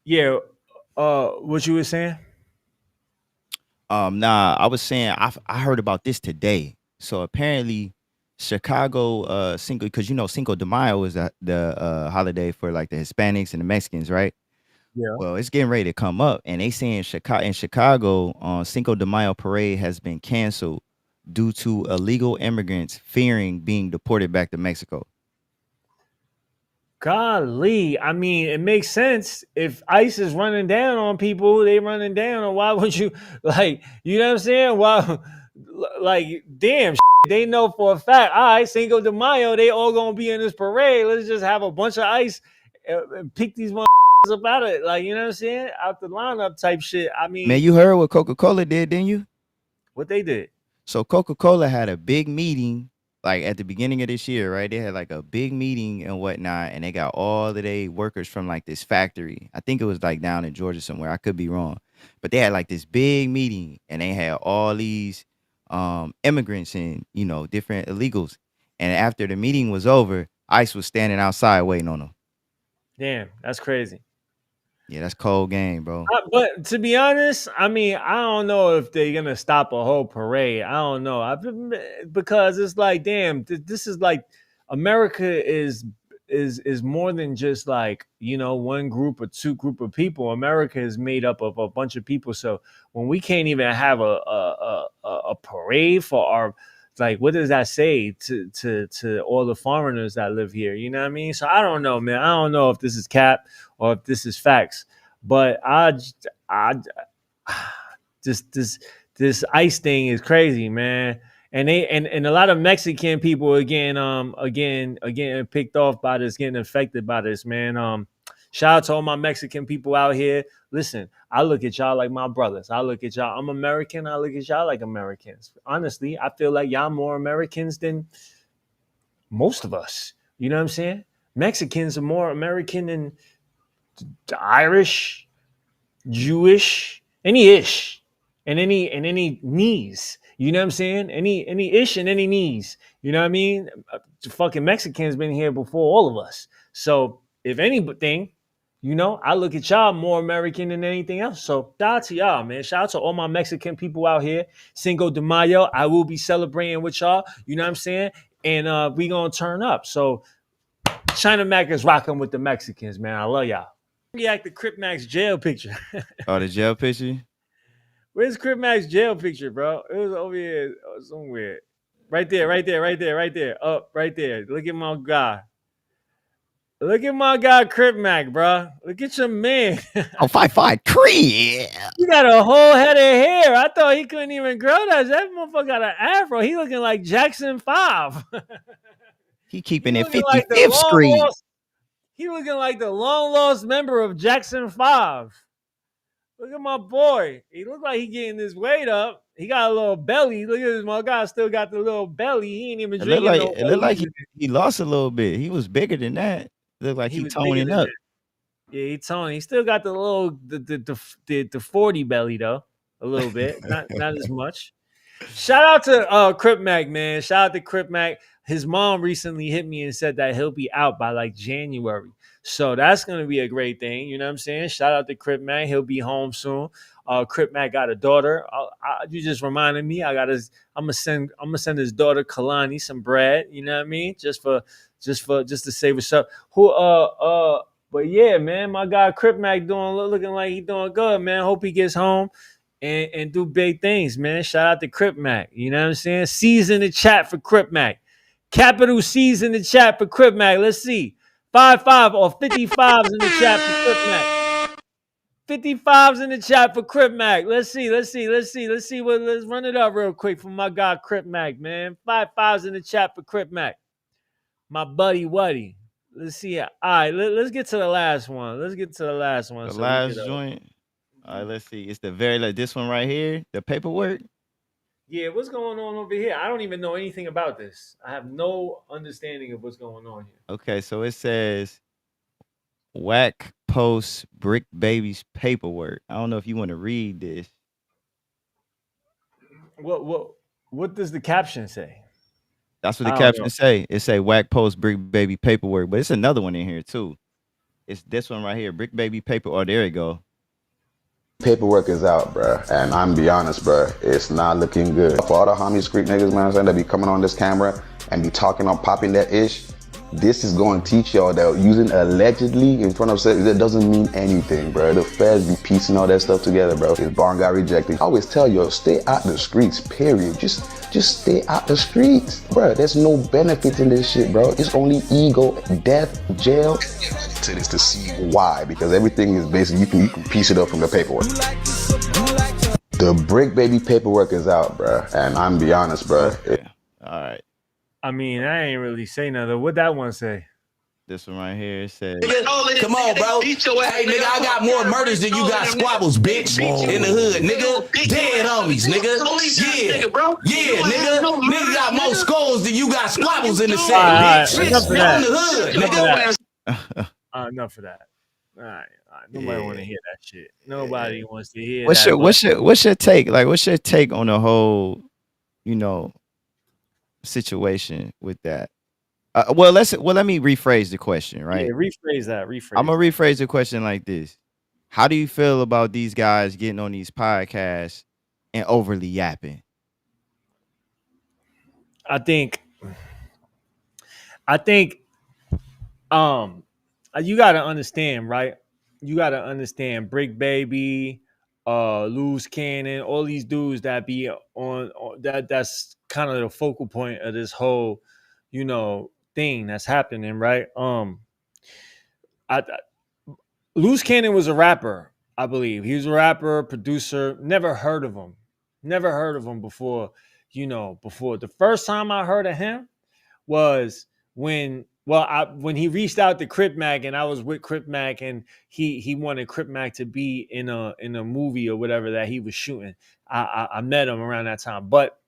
Yeah. What you were saying? Nah, I was saying I heard about this today. So apparently, Chicago Cinco, because you know Cinco de Mayo is the holiday for like the Hispanics and the Mexicans, right? Yeah. Well, it's getting ready to come up, and they saying Chicago, Cinco de Mayo parade has been canceled due to illegal immigrants fearing being deported back to Mexico. Golly, I mean, it makes sense. If ICE is running down on people, they running down. Or why would you like? You know what I'm saying? Why, like, damn, they know for a fact. All right, Cinco de Mayo, they all gonna be in this parade. Let's just have a bunch of ICE and pick these motherfuckers up out of it. Like, you know what I'm saying? Out the lineup type shit. I Man, mean, you heard what Coca-Cola did, didn't you? what they did. So Coca-Cola had a big meeting like at the beginning of this year, right? They had like a big meeting and whatnot, and they got all of their workers from like this factory. I think it was like down in Georgia somewhere. I could be wrong. But they had like this big meeting and they had all these immigrants and different illegals. And after the meeting was over, ICE was standing outside waiting on them. Damn, that's crazy. Yeah, that's cold game, bro. But to be honest, I mean, I don't know if they're gonna stop a whole parade. I don't know. Because it's like, damn, this is like America is more than just like one group or two group of people. America is made up of a bunch of people. So when we can't even have a parade for our like, what does that say to all the foreigners that live here? You know what I mean? So I don't know, man. I don't know if this is cap or if this is facts. But I just this ice thing is crazy, man. And a lot of Mexican people are getting picked off by this, getting affected by this, man. Shout out to all my Mexican people out here. Listen, I look at y'all like my brothers. I look at y'all. I'm American. I look at y'all like Americans. Honestly, I feel like y'all more Americans than most of us. You know what I'm saying? Mexicans are more American than the Irish, Jewish, any ish, and any knees. You know what I'm saying? Any ish and any knees. You know what I mean? The fucking Mexicans been here before all of us. So if anything, I look at y'all more American than anything else. So shout out to y'all, man. Shout out to all my Mexican people out here. Cinco de Mayo, I will be celebrating with y'all. You know what I'm saying? And we gonna turn up. So China Mac is rocking with the Mexicans, man. I love y'all. React to Crip Mac's jail picture. Oh, the jail picture? Where's Crip Mac's jail picture, bro? It was over here somewhere. Right there, right there, right there, right there. Up, right there. Look at my guy. Look at my guy, Crip Mac, bro. Look at your man. Oh, 5'5", Crip. He got a whole head of hair. I thought he couldn't even grow that. That motherfucker got an afro. He looking like Jackson 5. He he keeping it looking like the 55th long Street. lost. He looking like the long lost member of Jackson 5. Look at my boy. He look like he getting his weight up. He got a little belly. Look at this. My guy still got the little belly. He ain't even It looked drinking like no it looked like he, O's. he lost a little bit. He was bigger than that. Looked like He he was bigger toning than up. that. Yeah, he told me. He still got the little the 40 belly though. A little bit. Not as much. Shout out to Crip Mac, man. Shout out to Crip Mac. His mom recently hit me and said that he'll be out by like January. So that's gonna be a great thing. You know what I'm saying? Shout out to Crip Mac. He'll be home soon. Crip Mac got a daughter. You just reminded me. I'm gonna send his daughter Kalani some bread. You know what I mean? Just to say what's up. But yeah, man, my guy Crip Mac looking like he doing good, man. Hope he gets home and do big things, man. Shout out to Crip Mac. You know what I'm saying? C's in the chat for Crip Mac. Capital C's in the chat for Crip Mac. Let's see. 5 or 55s in the chat for Crip Mac. 55s in the chat for Crip Mac. Let's see. Let's run it up real quick for my guy Crip Mac, man. 5 in the chat for Crip Mac. My buddy Wuddy. Let's see. All right, let's get to the last one. Let's get to the last one The so we could last joint. All right, let's see. It's the very like this one right here. The paperwork. yeah, what's going on over here? I don't even know anything about this. I have no understanding of what's going on here. Okay, so it says whack post brick baby's paperwork. I don't know if you want to read this. What does the caption say? That's what the I don't know. caption say. It say whack post brick baby paperwork, but it's another one in here too. It's this one right here, Brick Baby Paper. Oh, there you go. Paperwork is out, bruh. And I'm be honest, bruh, it's not looking good. For all the homies, street niggas, man, I'm saying, that be coming on this camera and be talking on popping that ish, this is going to teach y'all that using allegedly in front of sex, that doesn't mean anything, bro. The feds be piecing all that stuff together, bro. His bond got rejected. I always tell y'all, stay out the streets, period. Just stay out the streets, bro. There's no benefit in this shit, bro. It's only ego, death, jail. To this to see why, because everything is basically you can piece it up from the paperwork. The Bricc Baby paperwork is out, bro. And I'm be honest, bro. Yeah. All right. I mean, I ain't really say nothing. What that one say? This one right here, it says, Come on, bro. Hey, nigga, I got more murders than you got squabbles, bitch. In the hood, nigga. Dead homies, nigga. Yeah. Yeah, nigga. Nigga got more skulls than you got squabbles in the set, bitch. Enough of In that. the hood, nigga. Enough of that. All right. Nobody want to hear that shit. Nobody wants to hear what's that. what's your take? Like, what's your take on the whole, you know, situation with that? Well, let me rephrase the question, right? Yeah, rephrase that. I'm gonna rephrase the question like this: how do you feel about these guys getting on these podcasts and overly yapping? I think you gotta understand, right? You gotta understand Bricc Baby, Loose Cannon, all these dudes that be on that's kind of the focal point of this whole, thing that's happening, right? I Loose Cannon was a rapper, I believe. He was a rapper, producer. Never heard of him. Never heard of him before. Before the first time I heard of him was when he reached out to Crip Mac, and I was with Crip Mac, and he wanted Crip Mac to be in a movie or whatever that he was shooting. I met him around that time, but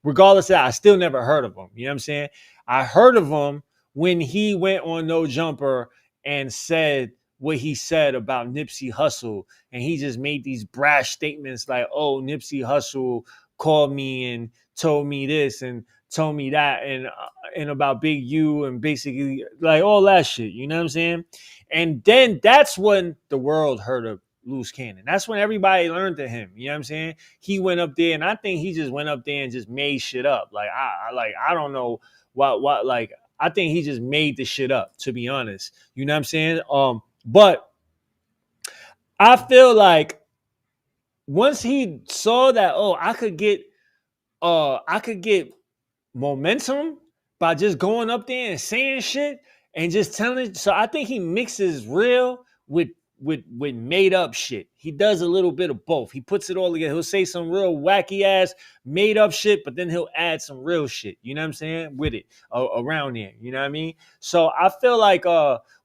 regardless of that, I still never heard of him. You know what I'm saying? I heard of him when he went on No Jumper and said what he said about Nipsey Hussle, and he just made these brash statements like, "Oh, Nipsey Hussle called me and told me this and told me that, and about Big U, and basically like all that shit." You know what I'm saying? And then that's when the world heard of Loose Cannon. That's when everybody learned to him. You know what I'm saying? He went up there, and I think he just went up there and just made shit up. Like I don't know what like I think he just made the shit up, to be honest. You know what I'm saying? But I feel like once he saw that, oh, I could get momentum by just going up there and saying shit and just telling. So I think he mixes real with made up shit. He does a little bit of both. He puts it all together. He'll say some real wacky ass made up shit, but then he'll add some real shit. You know what I'm saying? With it around there. You know what I mean? So I feel like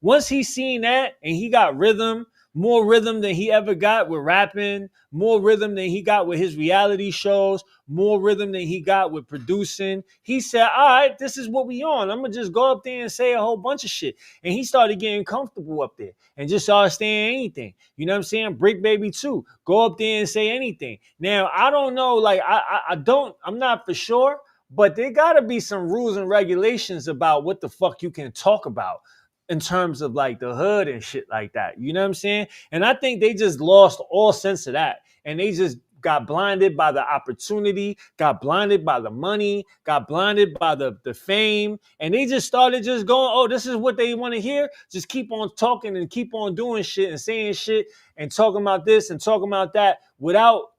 once he's seen that and he got rhythm, more rhythm than he ever got with rapping, more rhythm than he got with his reality shows, more rhythm than he got with producing. He said, all right, this is what we on. I'm going to just go up there and say a whole bunch of shit. And he started getting comfortable up there and just started saying anything. You know what I'm saying? Bricc Baby too. Go up there and say anything. Now, I don't know, like I'm not for sure, but there got to be some rules and regulations about what the fuck you can talk about in terms of like the hood and shit like that. You know what I'm saying? And I think they just lost all sense of that. And they just got blinded by the opportunity, got blinded by the money, got blinded by the fame. And they just started just going, oh, this is what they want to hear. Just keep on talking and keep on doing shit and saying shit and talking about this and talking about that without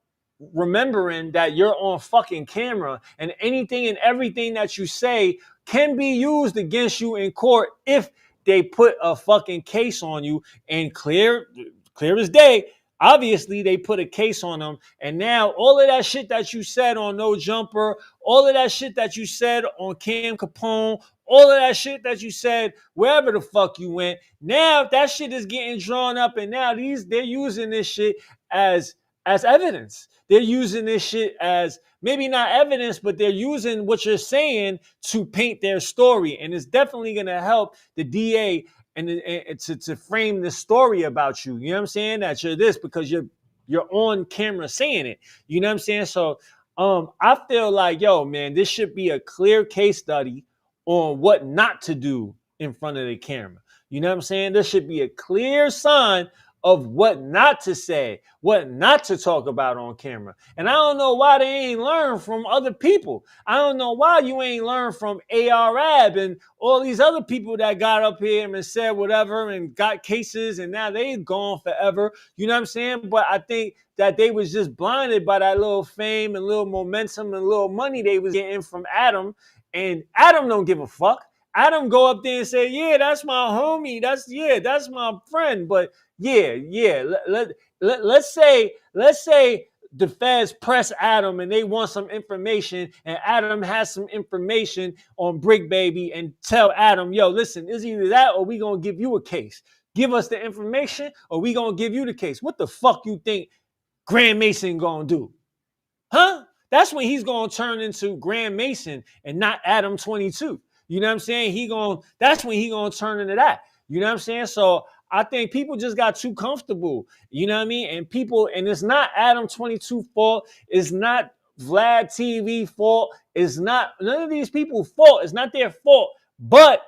remembering that you're on fucking camera, and anything and everything that you say can be used against you in court if they put a fucking case on you. And clear as day, obviously they put a case on them. And now all of that shit that you said on No Jumper, all of that shit that you said on Cam Capone, all of that shit that you said wherever the fuck you went, now that shit is getting drawn up, and now they're using this shit as evidence. They're using this shit as maybe not evidence, but they're using what you're saying to paint their story. And it's definitely going to help the DA and to frame the story about you. You know what I'm saying? That you're this because you're on camera saying it. You know what I'm saying? So I feel like, yo, man, this should be a clear case study on what not to do in front of the camera. You know what I'm saying? There should be a clear sign of what not to say, what not to talk about on camera. And I don't know why they ain't learned from other people. I don't know why you ain't learned from ARAB and all these other people that got up here and said whatever and got cases and now they gone forever. You know what I'm saying? But I think that they was just blinded by that little fame and little momentum and little money they was getting from Adam. And Adam don't give a fuck. Adam go up there and say, yeah, that's my homie. That's my friend. But let's say the feds press Adam and they want some information and Adam has some information on Bricc Baby and tell Adam, yo, listen, it's either that or we gonna give you a case. Give us the information or we gonna give you the case. What the fuck you think Grand Mason gonna do? Huh? That's when he's gonna turn into Grand Mason and not Adam 22. You know what I'm saying? That's when he gonna turn into that. You know what I'm saying? So I think people just got too comfortable. You know what I mean? And it's not Adam 22 fault. It's not Vlad TV fault. It's not none of these people's fault. It's not their fault. But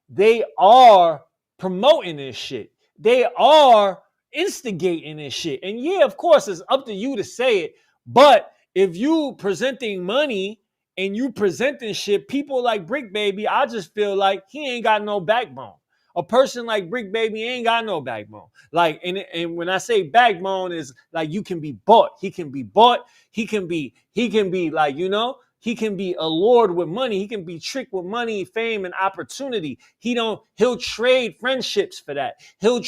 they are promoting this shit. They are instigating this shit. And yeah, of course, it's up to you to say it. But if you presenting money and you presenting shit, people like Bricc Baby, I just feel like he ain't got no backbone. A person like Bricc Baby ain't got no backbone. Like, and when I say backbone is like you can be bought. He can be bought. He can be like, you know, he can be allured with money. He can be tricked with money, fame, and opportunity. He'll trade friendships for that. He'll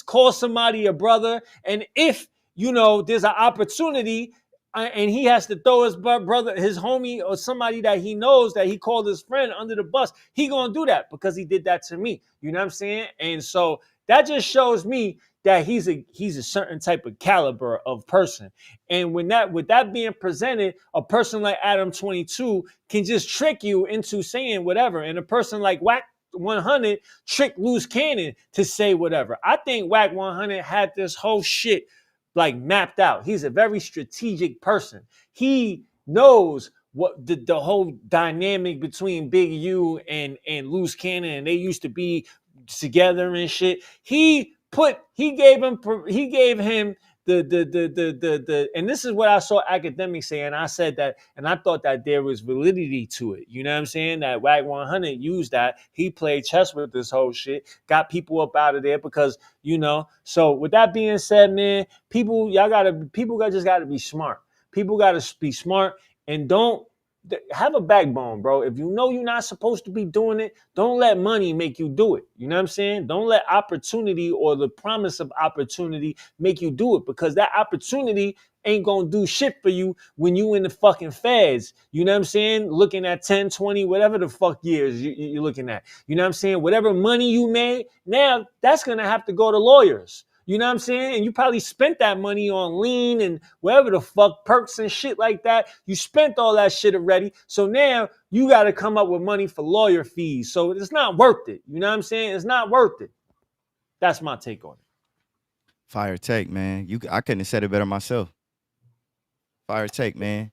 call somebody a brother. And if, you know, there's an opportunity and he has to throw his brother, his homie, or somebody that he knows that he called his friend under the bus, he gonna do that because he did that to me. You know what I'm saying? And so that just shows me that he's a certain type of caliber of person. And with that being presented, a person like Adam 22 can just trick you into saying whatever. And a person like WACK100 tricked Loose Cannon to say whatever. I think WACK100 had this whole shit like mapped out. He's a very strategic person. He knows what the whole dynamic between Big U and Loose Cannon, and they used to be together and shit. He gave him the and this is what I saw academics say, and I said that, and I thought that there was validity to it. You know what I'm saying? That WACK100 used that. He played chess with this whole shit, got people up out of there because, you know. So with that being said, man, people just gotta be smart. People gotta be smart and don't have a backbone, bro. If you know you're not supposed to be doing it, don't let money make you do it. You know what I'm saying? Don't let opportunity or the promise of opportunity make you do it, because that opportunity ain't gonna do shit for you when you in the fucking feds. You know what I'm saying? Looking at 10, 20, whatever the fuck years you're looking at. You know what I'm saying? Whatever money you made, now that's gonna have to go to lawyers. You know what I'm saying? And you probably spent that money on lean and whatever the fuck, perks and shit like that. You spent all that shit already. So now you got to come up with money for lawyer fees. So it's not worth it. You know what I'm saying? It's not worth it. That's my take on it. Fire take, man. I couldn't have said it better myself. Fire take, man.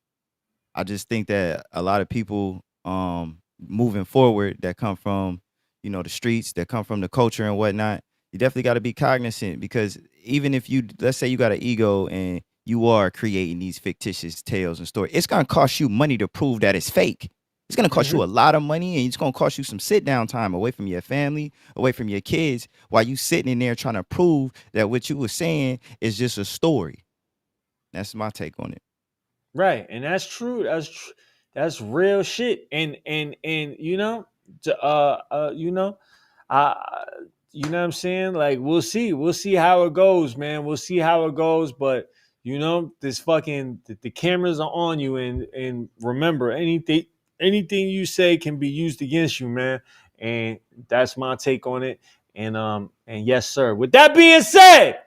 I just think that a lot of people moving forward that come from, you know, the streets, that come from the culture and whatnot, you definitely got to be cognizant, because even if let's say you got an ego and you are creating these fictitious tales and stories, it's going to cost you money to prove that it's fake. It's going to cost you a lot of money, and it's going to cost you some sit down time away from your family, away from your kids, while you sitting in there trying to prove that what you were saying is just a story. That's my take on it. Right. And that's true. That's real shit. And you know, you know, you know what I'm saying? Like, we'll see how it goes, man. We'll see how it goes. But, you know, this fucking, the cameras are on you. And remember, anything you say can be used against you, man. And that's my take on it. And yes, sir. With that being said,